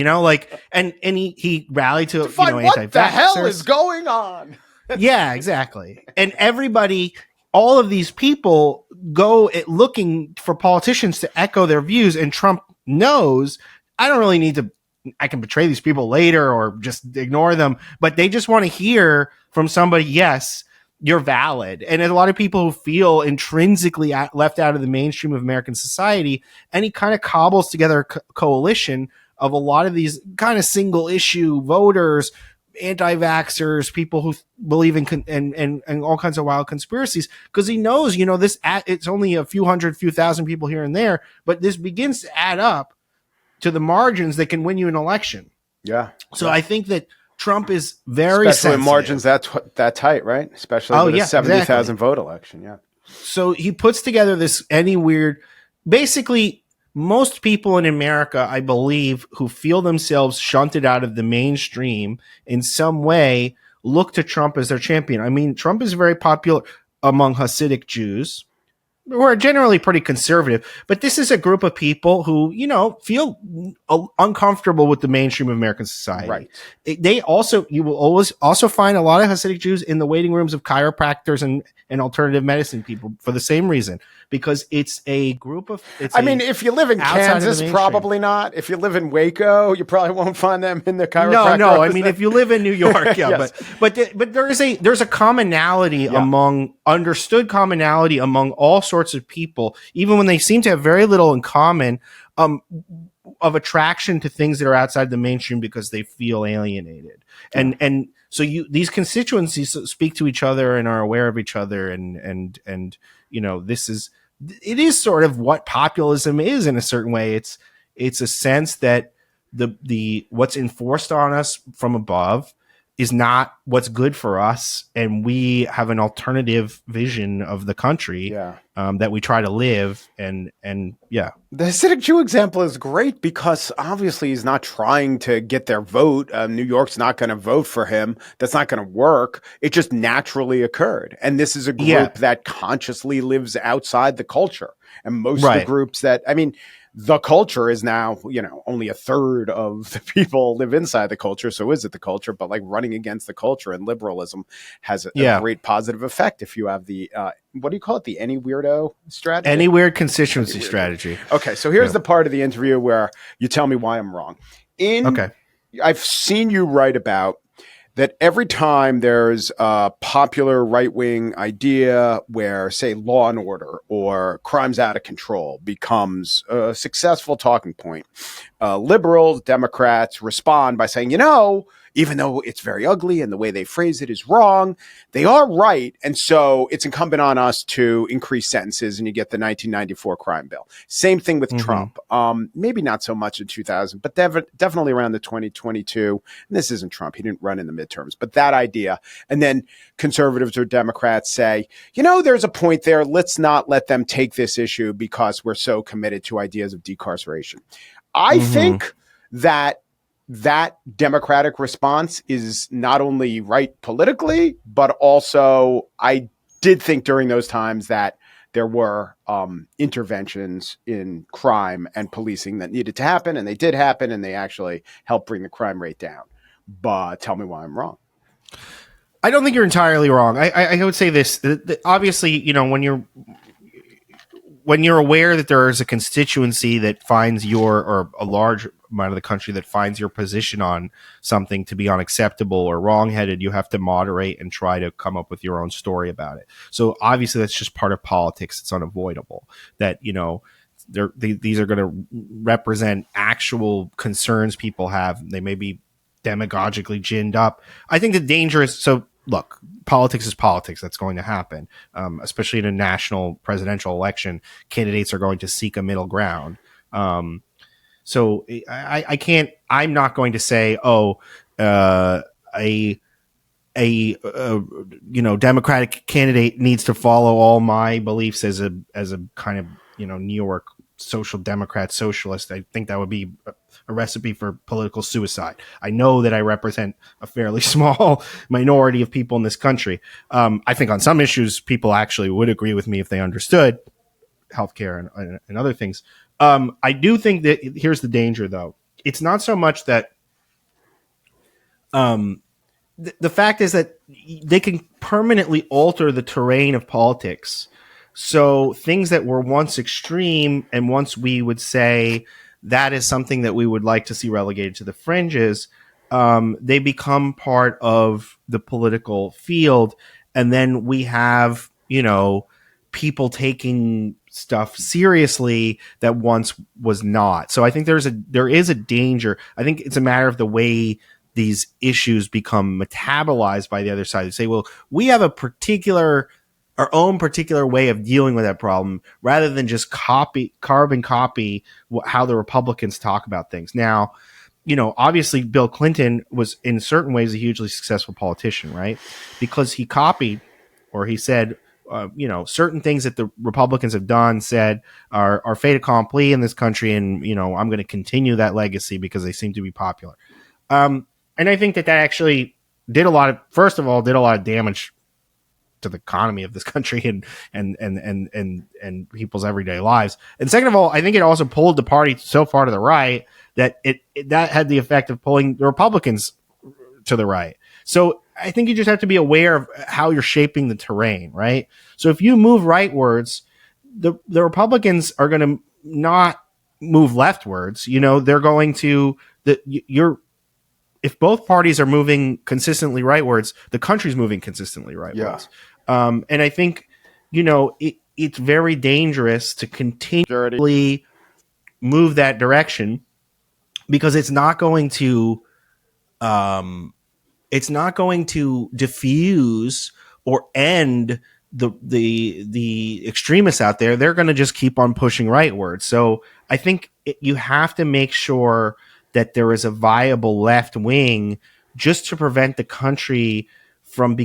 Speaker 2: and he rallied to
Speaker 1: find what the hell is going on.
Speaker 2: Yeah, exactly. And everybody, all of these people go looking for politicians to echo their views. And Trump knows, I don't really need to, I can betray these people later or just ignore them, but they just want to hear from somebody, yes, you're valid. And a lot of people who feel intrinsically left out of the mainstream of American society, and he kind of cobbles together a coalition of a lot of these kind of single issue voters, anti-vaxxers, people who believe in and all kinds of wild conspiracies, because he knows, this it's only a few thousand people here and there, but this begins to add up to the margins that can win you an election.
Speaker 1: Yeah.
Speaker 2: So I think that Trump is very
Speaker 1: especially in margins that tight, right? Especially with a 70,000 vote election. Yeah.
Speaker 2: So he puts together this basically most people in America, I believe, who feel themselves shunted out of the mainstream in some way, look to Trump as their champion. I mean, Trump is very popular among Hasidic Jews, who are generally pretty conservative, but this is a group of people who, feel uncomfortable with the mainstream of American society.
Speaker 1: Right.
Speaker 2: You will always also find a lot of Hasidic Jews in the waiting rooms of chiropractors and alternative medicine people for the same reason, because it's a group of,
Speaker 1: if you live in Kansas, probably not. If you live in Waco, you probably won't find them in the chiropractor.
Speaker 2: No. I mean, if you live in New York, yeah, yes. but there's a commonality understood commonality among all sorts of people, even when they seem to have very little in common, of attraction to things that are outside the mainstream because they feel alienated. And so these constituencies speak to each other and are aware of each other. And it is sort of what populism is in a certain way. It's a sense that the what's enforced on us from above is not what's good for us, and we have an alternative vision of the country that we try to live. And the
Speaker 1: Hasidic Jew example is great because obviously he's not trying to get their vote. New York's not going to vote for him. That's not going to work. It just naturally occurred, and this is a group that consciously lives outside the culture. And most of the groups the culture is now, only a third of the people live inside the culture. So is it the culture? But like running against the culture and liberalism has a great positive effect. If you have the, what do you call it? The any weirdo strategy?
Speaker 2: Any weird constituency strategy.
Speaker 1: Okay. So here's the part of the interview where you tell me why I'm wrong. I've seen you write about that every time there's a popular right-wing idea where, say, law and order or crimes out of control becomes a successful talking point, liberals, Democrats respond by saying, even though it's very ugly and the way they phrase it is wrong, they are right. And so it's incumbent on us to increase sentences, and you get the 1994 crime bill. Same thing with Trump. Maybe not so much in 2000, but definitely around the 2022. And this isn't Trump. He didn't run in the midterms, but that idea. And then conservatives or Democrats say, there's a point there. Let's not let them take this issue because we're so committed to ideas of decarceration. I think that Democratic response is not only right politically, but also I did think during those times that there were interventions in crime and policing that needed to happen, and they did happen, and they actually helped bring the crime rate down. But tell me why I'm wrong.
Speaker 2: I don't think you're entirely wrong. I would say this. Obviously, when you're aware that there is a constituency that finds or a large amount of the country that finds your position on something to be unacceptable or wrongheaded, you have to moderate and try to come up with your own story about it. So obviously that's just part of politics. It's unavoidable that, these are going to represent actual concerns people have. They may be demagogically ginned up. I think the danger is, look, politics is politics. That's going to happen, especially in a national presidential election. Candidates are going to seek a middle ground. So I'm not going to say, a Democratic candidate needs to follow all my beliefs as a kind of, New York social democrat socialist. I think that would be a recipe for political suicide. I know that I represent a fairly small minority of people in this country. I think on some issues, people actually would agree with me if they understood healthcare and other things. I do think that here's the danger, though. It's not so much that the fact is that they can permanently alter the terrain of politics. So things that were once extreme and once we would say that is something that we would like to see relegated to the fringes, they become part of the political field. And then we have, people taking stuff seriously that once was not. So I think there is a danger. I think it's a matter of the way these issues become metabolized by the other side. They say, well, we have our own particular way of dealing with that problem rather than just carbon copy how the Republicans talk about things. Now, obviously Bill Clinton was in certain ways a hugely successful politician, right? Because he copied or he said, certain things that the Republicans have said are fait accompli in this country. And, I'm going to continue that legacy because they seem to be popular. And I think that actually did a lot of damage to the economy of this country and people's everyday lives. And second of all, I think it also pulled the party so far to the right that that had the effect of pulling the Republicans to the right. So I think you just have to be aware of how you're shaping the terrain, right? So if you move rightwards, the Republicans are going to not move leftwards. They're going to if both parties are moving consistently rightwards, the country's moving consistently rightwards. Yeah. And I think, it's very dangerous to continually move that direction because it's not going to diffuse or end the extremists out there. They're going to just keep on pushing rightwards. So I think you have to make sure that there is a viable left wing just to prevent the country from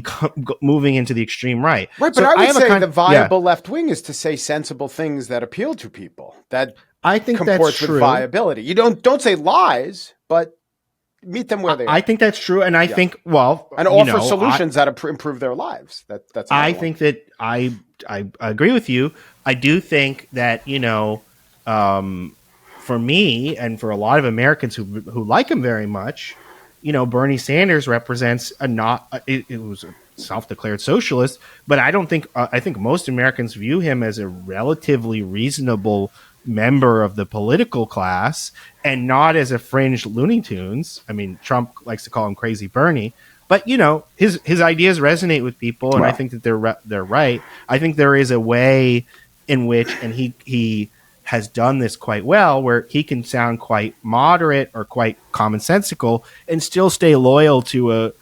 Speaker 2: moving into the extreme right.
Speaker 1: Right, but so I would say the viable left wing is to say sensible things that appeal to people. That
Speaker 2: I think
Speaker 1: comports with viability. You don't say lies, but meet them where they are.
Speaker 2: I think that's true, and I think and
Speaker 1: offer solutions that improve their lives. That's.
Speaker 2: I think that I agree with you. I do think that for me and for a lot of Americans who like him very much, Bernie Sanders represents it was a self-declared socialist, but I don't think I think most Americans view him as a relatively reasonable member of the political class and not as a fringe Looney Tunes. I mean, Trump likes to call him Crazy Bernie, but his ideas resonate with people, and I think that they're right. I think there is a way in which, and he has done this quite well, where he can sound quite moderate or quite commonsensical and still stay loyal to a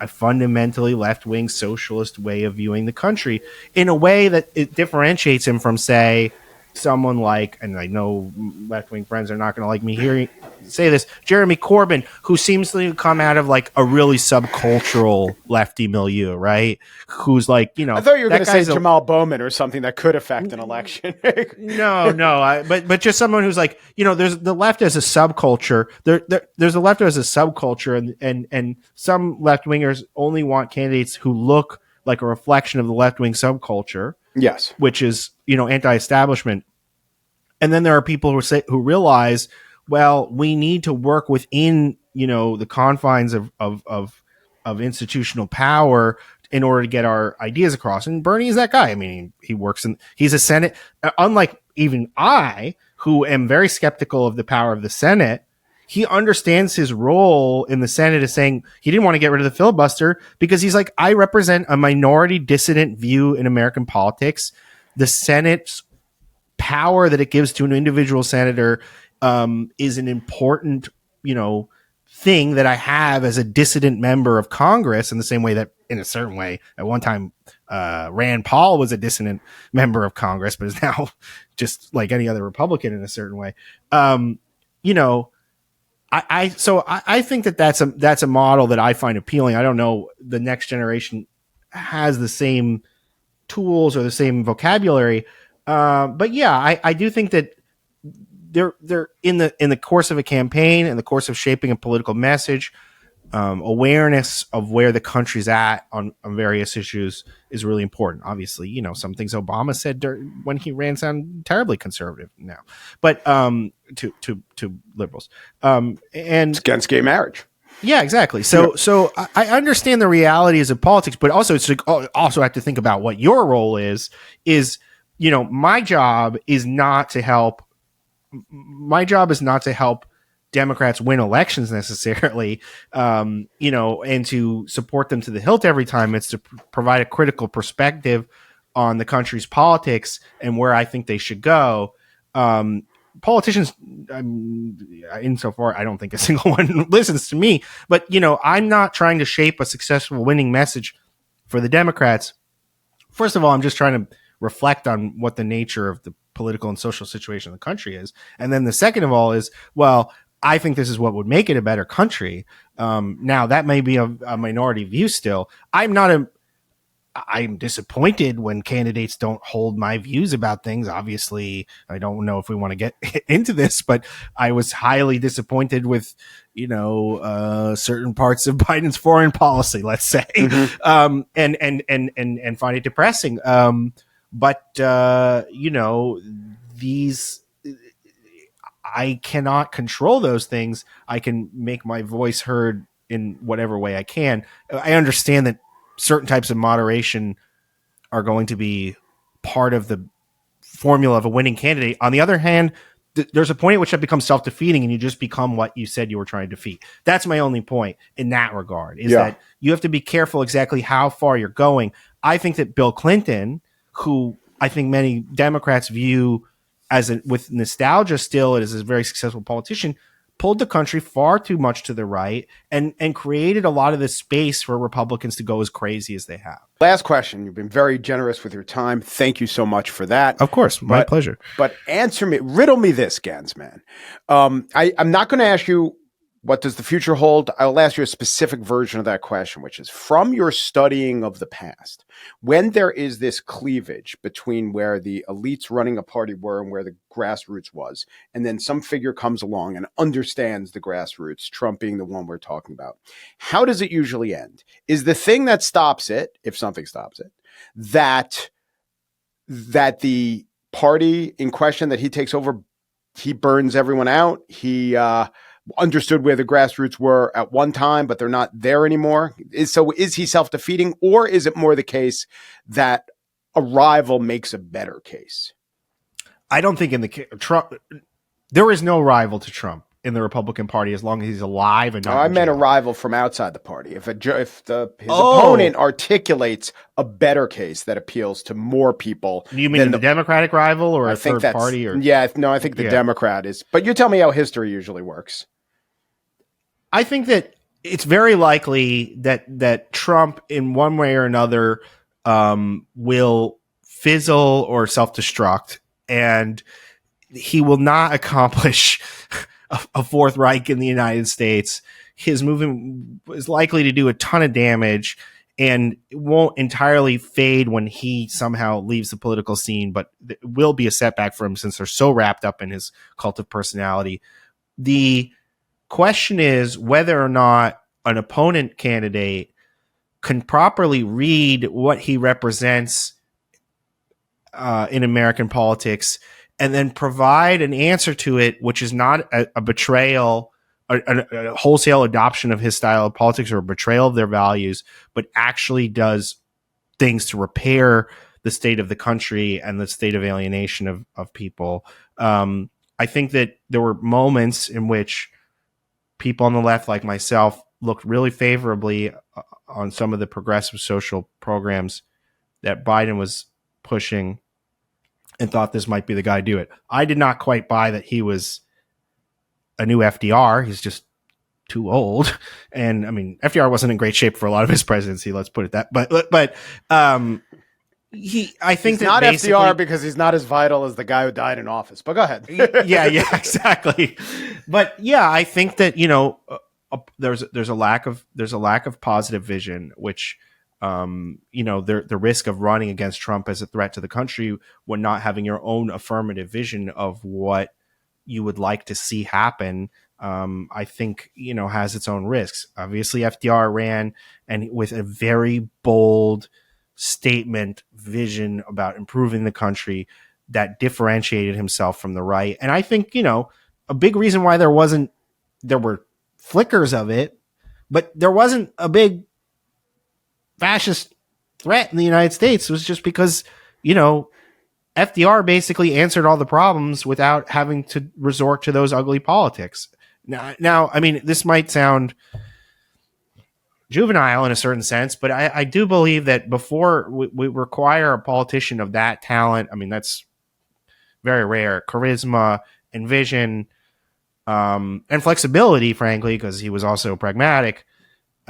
Speaker 2: fundamentally left-wing socialist way of viewing the country in a way that it differentiates him from, say, someone like, and I know left-wing friends are not going to like me say this, Jeremy Corbyn, who seems to come out of like a really subcultural lefty milieu, right? Who's like,
Speaker 1: I thought you were going to say Jamal Bowman or something that could affect an election.
Speaker 2: but just someone who's like, there's the left as a subculture. There's a left as a subculture, and some left-wingers only want candidates who look like a reflection of the left-wing subculture.
Speaker 1: Yes.
Speaker 2: Which is, anti-establishment. And then there are people who realize, well, we need to work within, the confines of institutional power in order to get our ideas across. And Bernie is that guy. I mean, he's a Senate, unlike even I, who am very skeptical of the power of the Senate. He understands his role in the Senate as saying he didn't want to get rid of the filibuster because he's like, I represent a minority dissident view in American politics. The Senate's power that it gives to an individual senator is an important, thing that I have as a dissident member of Congress, in the same way that, in a certain way, at one time, Rand Paul was a dissident member of Congress, but is now just like any other Republican in a certain way. I think that's a model that I find appealing. I don't know the next generation has the same tools or the same vocabulary, but yeah, I do think that they're in the course of a campaign, in the course of shaping a political message. Awareness of where the country's at on various issues is really important. Obviously, you know, some things Obama said when he ran sound terribly conservative now, but to liberals, and
Speaker 1: it's against gay marriage.
Speaker 2: Yeah, exactly. So I understand the realities of politics, but also also have to think about what your role is, you know, my job is not to help Democrats win elections necessarily, you know, and to support them to the hilt every time. It's to provide a critical perspective on the country's politics and where I think they should go. Politicians, insofar, I don't think a single one listens to me, but, you know, I'm not trying to shape a successful winning message for the Democrats. First of all, I'm just trying to reflect on what the nature of the political and social situation of the country is. And then the second of all is, well, I think this is what would make it a better country. Now, that may be a minority view still. I'm disappointed when candidates don't hold my views about things. Obviously, I don't know if we want to get into this, but I was highly disappointed with, you know, certain parts of Biden's foreign policy, let's say, and find it depressing. But you know, I cannot control those things. I can make my voice heard in whatever way I can. I understand that certain types of moderation are going to be part of the formula of a winning candidate. On the other hand, there's a point at which that becomes self-defeating and you just become what you said you were trying to defeat. That's my only point in that regard, is that you have to be careful exactly how far you're going. I think that Bill Clinton, who I think many Democrats view with nostalgia still as a very successful politician, pulled the country far too much to the right and created a lot of the space for Republicans to go as crazy as they have.
Speaker 1: Last question. You've been very generous with your time. Thank you so much for that.
Speaker 2: Of course. My pleasure.
Speaker 1: But riddle me this, Ganz, man. I'm not going to ask you what does the future hold. I'll ask you a specific version of that question, which is, from your studying of the past, when there is this cleavage between where the elites running a party were and where the grassroots was, and then some figure comes along and understands the grassroots, Trump being the one we're talking about, how does it usually end? Is the thing that stops it, if something stops it, that the party in question that he takes over, he burns everyone out, he understood where the grassroots were at one time, but they're not there anymore? So is he self-defeating, or is it more the case that a rival makes a better case?
Speaker 2: I don't think Trump, there is no rival to Trump in the Republican Party as long as he's alive and not.
Speaker 1: I meant a rival from outside the party. If his opponent articulates a better case that appeals to more people.
Speaker 2: You mean the Democratic rival or a third party? Or?
Speaker 1: Yeah, no, I think the Democrat is. But you tell me how history usually works.
Speaker 2: I think that it's very likely that Trump, in one way or another, will fizzle or self-destruct, and he will not accomplish a Fourth Reich in the United States. His movement is likely to do a ton of damage, and it won't entirely fade when he somehow leaves the political scene, but it will be a setback for him since they're so wrapped up in his cult of personality. The question is whether or not an opponent candidate can properly read what he represents in American politics and then provide an answer to it, which is not a betrayal, a wholesale adoption of his style of politics or a betrayal of their values, but actually does things to repair the state of the country and the state of alienation of people. I think that there were moments in which people on the left, like myself, looked really favorably on some of the progressive social programs that Biden was pushing and thought this might be the guy to do it. I did not quite buy that he was a new FDR. He's just too old. And I mean, FDR wasn't in great shape for a lot of his presidency. Let's put it that. But I think
Speaker 1: he's not FDR because he's not as vital as the guy who died in office. But go ahead.
Speaker 2: yeah, exactly. But yeah, I think that, you know, there's a lack of positive vision, which you know, the risk of running against Trump as a threat to the country when not having your own affirmative vision of what you would like to see happen, I think, has its own risks. Obviously, FDR ran and with a very bold statement, vision about improving the country that differentiated himself from the right. And I think, a big reason why there were flickers of it, but there wasn't a big fascist threat in the United States, was just because, FDR basically answered all the problems without having to resort to those ugly politics. Now, I mean, this might sound juvenile in a certain sense, but I do believe that before we require a politician of that talent, I mean, that's very rare, charisma and vision, and flexibility, frankly, because he was also pragmatic,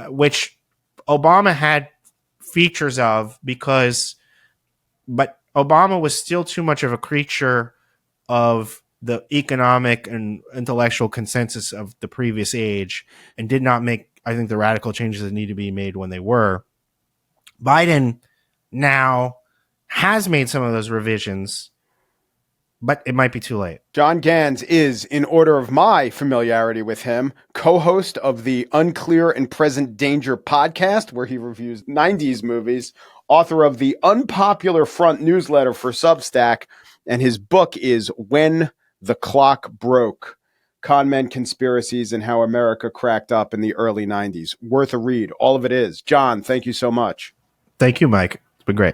Speaker 2: which Obama had features of, but Obama was still too much of a creature of the economic and intellectual consensus of the previous age and did not make, I think, the radical changes that need to be made when they were. Biden now has made some of those revisions, but it might be too late.
Speaker 1: John Ganz is, in order of my familiarity with him, co-host of the Unclear and Present Danger podcast, where he reviews 90s movies, author of the Unpopular Front newsletter for Substack, and his book is When the Clock Broke: Con Men, Conspiracies, and How America Cracked Up in the Early 90s. Worth a read. All of it is. John, thank you so much.
Speaker 2: Thank you, Mike. It's been great.